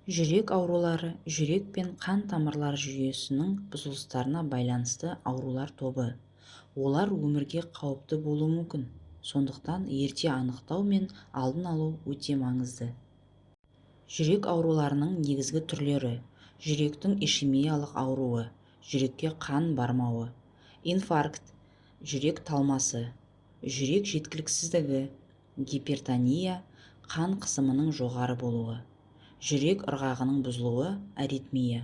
Жүрек аурулары жүрек пен қан тамырлар жүйесінің бұзылыстарына байланысты аурулар тобы. Олар өмірге қауіпті болуы мүмкін. Сондықтан ерте анықтау мен алдын алу өте маңызды. Жүрек ауруларының негізгі түрлері: жүректің ишемиялық ауруы, жүрекке қан бармауы, инфаркт, жүрек талмасы, жүрек жеткіліксіздігі, гипертония, қан қысымының жоғары болуы, жүрек ырғағының бұзылуы, аритмия,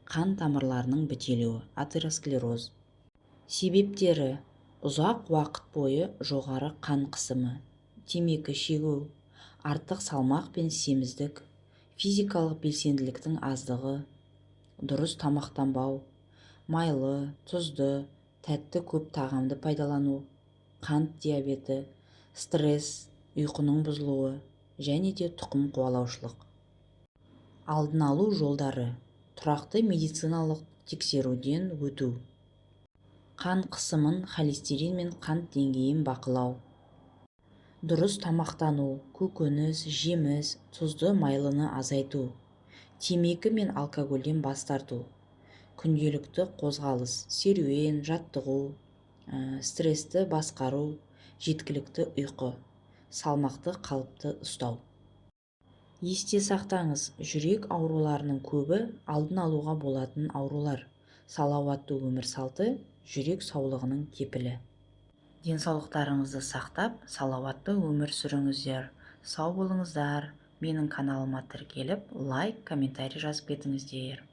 қан тамырларының бітелуі, атеросклероз. Себептері: ұзақ уақыт бойы жоғары қан қысымы, темекі шегу, артық салмақ пен семіздік, физикалық белсенділіктің аздығы, дұрыс тамақтанбау, майлы, тұзды, тәтті көп тағамды пайдалану, қант диабеті, стресс, ұйқының бұзылуы және де тұқым қуалаушылық. Алдын алу жолдары: тұрақты медициналық тексеруден өту, қан қысымын, холестерин мен қант деңгейін бақылау, дұрыс тамақтану, көкөніс, жеміс, тұзды майлыны азайту, темекі мен алкогольден бас тарту, күнделікті қозғалыс, серуен, жаттығу, стрессті басқару, жеткілікті ұйқы, салмақты қалыпты ұстау. Есте сақтаңыз, жүрек ауруларының көбі алдын алуға болатын аурулар. Салауатты өмір салты жүрек саулығының кепілі. Денсаулықтарыңызды сақтап, салауатты өмір сүріңіздер. Сау болыңыздар. Менің каналыма тіркеліп, лайк, комментарий жазып кетіңіздер.